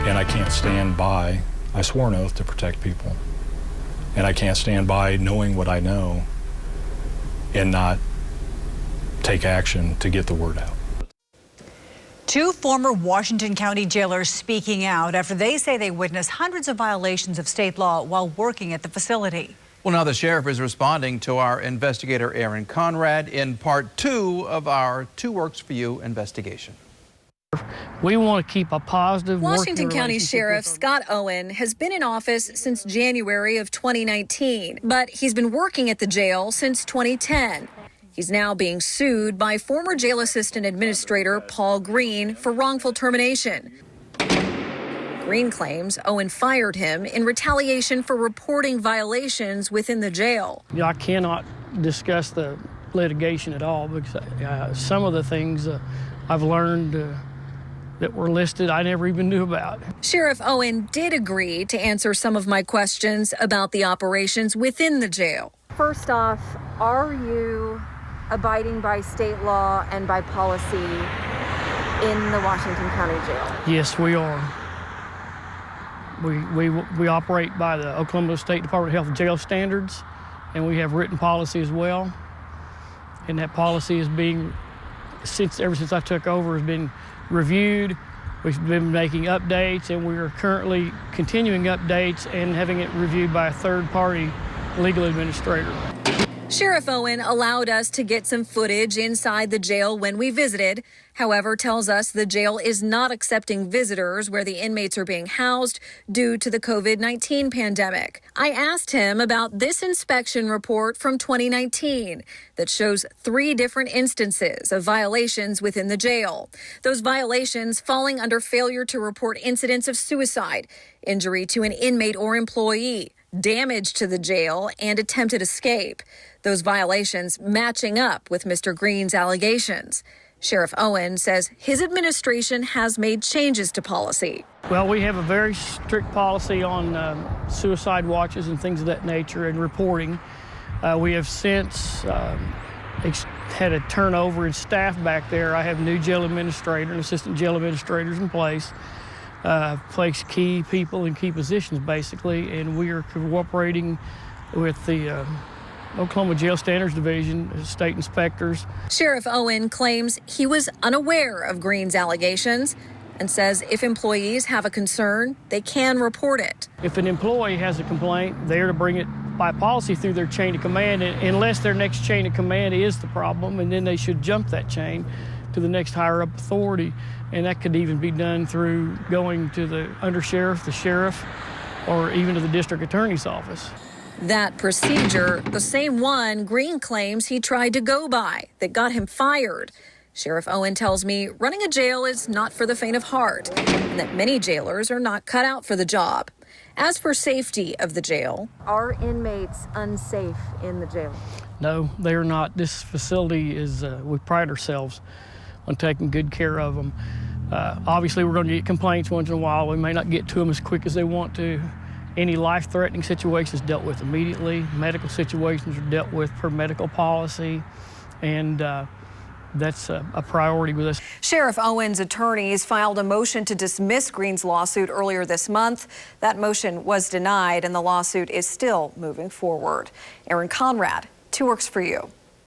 And I can't stand by, I swore an oath to protect people. And I can't stand by knowing what I know and not take action to get the word out. Two former Washington County jailers speaking out after they say they witnessed hundreds of violations of state law while working at the facility. Well, now the sheriff is responding to our investigator Aaron Conrad in part 2 of our Two Works for You investigation. We want to keep a positive Washington County Sheriff Scott Owen has been in office since January of 2019, but he's been working at the jail since 2010. He's now being sued by former jail assistant administrator Paul Green for wrongful termination. Green claims Owen fired him in retaliation for reporting violations within the jail. I cannot discuss the litigation at all because some of the things I've learned that were listed I never even knew about. Sheriff Owen did agree to answer some of my questions about the operations within the jail. First off, are you abiding by state law and by policy in the Washington County Jail? Yes, we are. We operate by the Oklahoma State Department of Health jail standards, and we have written policy as well. And that policy is being, ever since I took over, has been reviewed. We've been making updates, and we are currently continuing updates and having it reviewed by a third-party legal administrator. Sheriff Owen allowed us to get some footage inside the jail when we visited. However, tells us the jail is not accepting visitors where the inmates are being housed due to the COVID-19 pandemic. I asked him about this inspection report from 2019 that shows 3 different instances of violations within the jail. Those violations falling under failure to report incidents of suicide, injury to an inmate or employee, damage to the jail, and attempted escape. Those violations matching up with Mr. Green's allegations. Sheriff Owen says his administration has made changes to policy. Well, we have a very strict policy on suicide watches and things of that nature and reporting. We have since had a turnover in staff back there. I have new jail administrator and assistant jail administrators in place. Placed key people in key positions, basically, and we are cooperating with the Oklahoma Jail Standards Division, state inspectors. Sheriff Owen claims he was unaware of Green's allegations and says if employees have a concern, they can report it. If an employee has a complaint, they're to bring it by policy through their chain of command, unless their next chain of command is the problem, and then they should jump that chain to the next higher up authority. And that could even be done through going to the undersheriff, the sheriff, or even to the district attorney's office. That procedure, the same one Green claims he tried to go by that got him fired. Sheriff Owen tells me running a jail is not for the faint of heart and that many jailers are not cut out for the job. As for safety of the jail, are inmates unsafe in the jail? No, they are not. This facility is, we pride ourselves on taking good care of them. Obviously, we're going to get complaints once in a while. We may not get to them as quick as they want to. Any life-threatening situations dealt with immediately. Medical situations are dealt with per medical policy, and that's a priority with us. Sheriff Owen's attorneys filed a motion to dismiss Green's lawsuit earlier this month. That motion was denied, and the lawsuit is still moving forward. Aaron Conrad, Two Works for You.